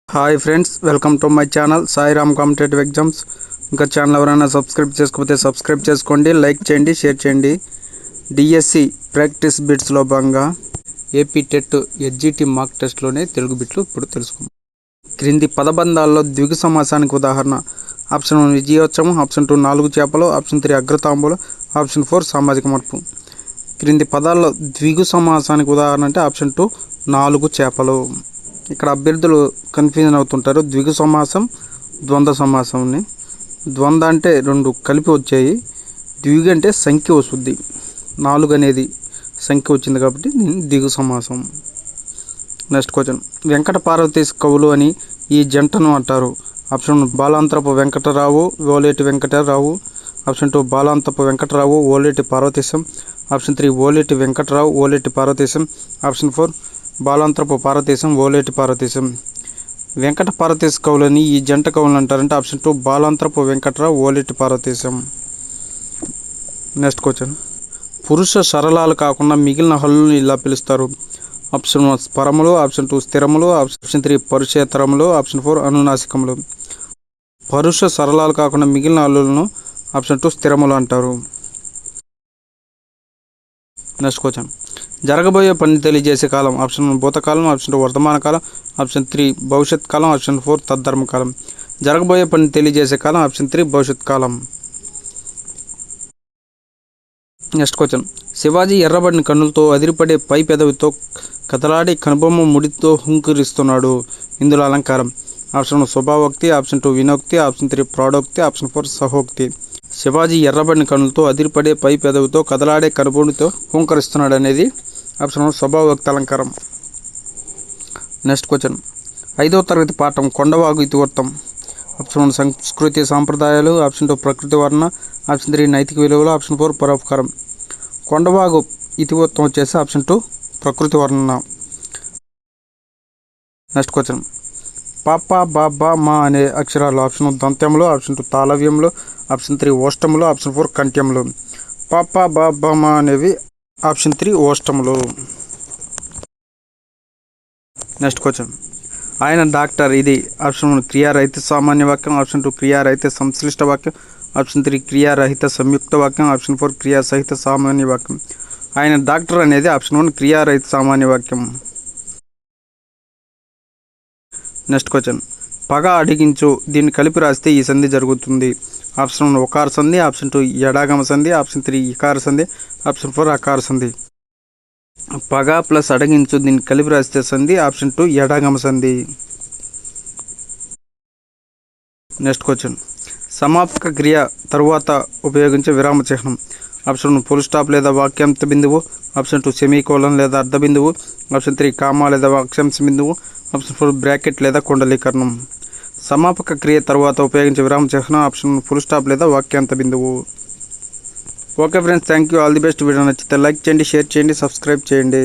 Hi friends, welcome to my channel Sairam competitive exams. ఇంకా channel ఎవరైనా subscribe చేసుకోకపోతే subscribe చేసుకోండి, లైక్ చేయండి, షేర్ చేయండి. డిఎస్సి ప్రాక్టీస్ బిట్స్లో భాగంగా ఏపీ టెట్ ఎస్జిటి మార్క్ టెస్ట్లోనే తెలుగు బిట్లు ఇప్పుడు తెలుసుకుందాం. క్రింది పదబంధాల్లో ద్విగు సమాసానికి ఉదాహరణ. ఆప్షన్ 1 విజయోత్సవం, ఆప్షన్ 2 4 చేపలు, ఆప్షన్ 3 అగ్రతాంబూలం, ఆప్షన్ 4 సామాజిక మార్పు. క్రింది పదాల్లో ద్విగు సమాసానికి ఉదాహరణ అంటే ఆప్షన్ 2 4 చేపలు. ఇక్కడ అభ్యర్థులు కన్ఫ్యూజన్ అవుతుంటారు. ద్విగు సమాసం, ద్వంద్వ సమాసంని. ద్వంద్వ అంటే రెండు కలిపి వచ్చాయి, ద్విగు అంటే సంఖ్య వస్తుంది. 4 అనేది సంఖ్య వచ్చింది కాబట్టి దీన్ని ద్విగు సమాసం. Next question. వెంకట పార్వతీ కవులు అని ఈ జంటను అంటారు. Option 1 Balantrapu Venkatarao, Oleti Venkatarao. Option 2 Balantapu Venkatarao, Oleti Parvateesam. Option 3 Oleti Venkatarao, Oleti Parvateesam. Option 4 Balantrapu Parvateesam, Oleti Parvateesam. Venkata Parvateesa కవులని ఈ జంట కవులు అంటారంటే option 2 Balantrapu Venkatarao, Oleti Parvateesam. Next question. పురుష సరళాలు కాకుండా మిగిలిన హల్లులను ఇలా పిలుస్తారు. ఆప్షన్ 1 స్వరములు, ఆప్షన్ 2 స్థిరములు, ఆప్షన్ 3 పరుషేతరములు, ఆప్షన్ 4 అనునాసికములు. పరుష సరళాలు కాకుండా మిగిలిన హల్లులను ఆప్షన్ 2 స్థిరములు అంటారు. Next question. జరగబోయే పని తెలియజేసే కాలం. ఆప్షన్ 1 భూతకాలం, ఆప్షన్ 2 వర్తమాన కాలం, ఆప్షన్ 3 భవిష్యత్ కాలం, ఆప్షన్ 4 తద్ధర్మ కాలం. జరగబోయే పని తెలియజేసే కాలం ఆప్షన్ 3 భవిష్యత్ కాలం. Next question. శివాజీ ఎర్రబడిన కన్నులతో అదిరిపడే పై పెదవితో కదలాడి కనుబొమ్మ ముడితో హుంకరిస్తున్నాడు. ఇందులో అలంకారం. ఆప్షన్ 1 స్వభావోక్తి, ఆప్షన్ 2 వినోక్తి, ఆప్షన్ 3 ప్రౌఢోక్తి, ఆప్షన్ 4 సహోక్తి. శివాజీ ఎర్రబడిన కన్నులతో అదిరిపడే పై పెదవితో కదలాడే కనుబొమ్ముతో హుంకరిస్తున్నాడు అనేది ఆప్షన్ 1 స్వభావోక్తి అలంకారం. Next question. 5వ తరగతి పాఠం కొండవాగు ఇతివృత్తం. ఆప్షన్ 1 సంస్కృతి సాంప్రదాయాలు, ఆప్షన్ 2 ప్రకృతి వర్ణ, ఆప్షన్ 3 నైతిక విలువలు, ఆప్షన్ 4 పరోపకారం. కొండవాగు ఇతివృత్తం వచ్చేసి ఆప్షన్ 2 ప్రకృతి వర్ణ. Next question. పాప బాబా మా అనే అక్షరాలు. ఆప్షన్ 1 దంత్యములు, ఆప్షన్ 2 తాళవ్యములు, ఆప్షన్ 3 ఓష్టములు, ఆప్షన్ 4 కంఠ్యములు. పాప బాబా మా అనేవి ఆప్షన్ 3 ఓష్టములు. Next question. ఆయన డాక్టర్. ఇది ఆప్షన్ 1 క్రియారహిత సామాన్య వాక్యం, ఆప్షన్ 2 క్రియారహిత సంశ్లిష్ట వాక్యం, ఆప్షన్ 3 క్రియారహిత సంయుక్త వాక్యం, ఆప్షన్ 4 క్రియాసహిత సామాన్య వాక్యం. ఆయన డాక్టర్ అనేది ఆప్షన్ 1 క్రియారహిత సామాన్య వాక్యం. Next question. పగ అడిగించు. దీన్ని కలిపి రాస్తే ఈ సంధి జరుగుతుంది. ఆప్షన్ 1 ఒకార సంధి, ఆప్షన్ 2 ఎడాగమ సంధి, ఆప్షన్ 3 ఇకార సంధి, ఆప్షన్ 4 అకార సంధి. పగ ప్లస్ అడగించు దీన్ని కలిపి రాస్తే సంధి ఆప్షన్ 2 ఎడాగమ సంధి. Next question. సమాపక క్రియ తరువాత ఉపయోగించే విరామ చిహ్నం. ఆప్షన్ 1 ఫుల్ స్టాప్ లేదా వాక్యాంత బిందువు, ఆప్షన్ 2 సెమీకోలన్ లేదా అర్ధ బిందువు, ఆప్షన్ 3 కామా లేదా వాక్యాంశ బిందువు, ఆప్షన్ 4 బ్రాకెట్ లేదా కుండలీకరణం. సమాపక క్రియ తర్వాత ఉపయోగించే విరామ చిహ్నం ఆప్షన్ 1 ఫుల్ స్టాప్ లేదా వాక్యాంత బిందువు. Okay friends, thank you, all the best. Video నచ్చితే లైక్ చేయండి, షేర్ చేయండి, సబ్స్క్రైబ్ చేయండి.